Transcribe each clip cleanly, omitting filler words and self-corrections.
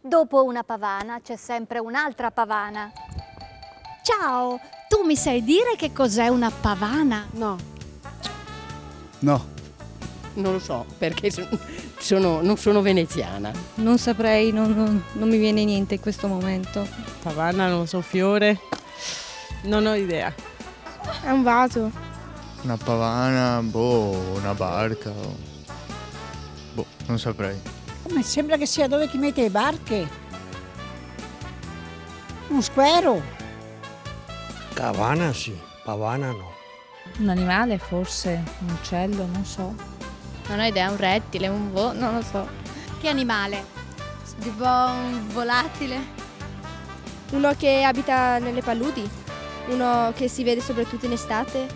Dopo una pavana c'è sempre un'altra pavana. Ciao, tu mi sai dire che cos'è una pavana? No, No, non lo so, perché non sono veneziana. Non saprei, non mi viene niente in questo momento. Pavana, non so, fiore, non ho idea. È un vaso. una pavana, una barca. Non saprei. Ma sembra che sia dove ti mette le barche. Un squero. Cavana sì, pavana no. Un animale forse, un uccello, non so. Non ho idea, un rettile, non lo so. Che animale? Tipo un volatile. Uno che abita nelle paludi, uno che si vede soprattutto in estate.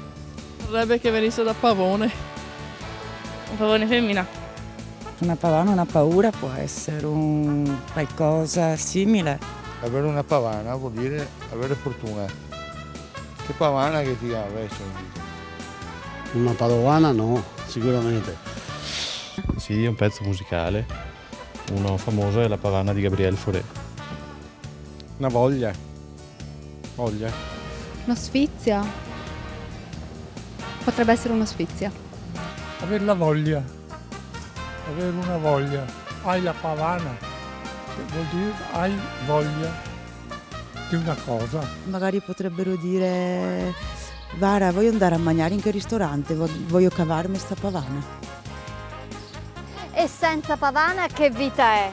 Vorrebbe che venisse da pavone. Un pavone femmina. Una pavana, una paura può essere un qualcosa simile. Avere una pavana vuol dire avere fortuna. Che pavana che ti ha adesso? Una padovana no, sicuramente. Sì, è un pezzo musicale. Uno famoso è la pavana di Gabriel Fauré. Una voglia. Voglia. Una sfizia. Potrebbe essere una sfizia. Avere la voglia. Avere una voglia. Hai la pavana. Vuol dire hai voglia di una cosa. Magari potrebbero dire: Vara, voglio andare a mangiare in che ristorante, voglio cavarmi sta pavana. E senza pavana che vita è?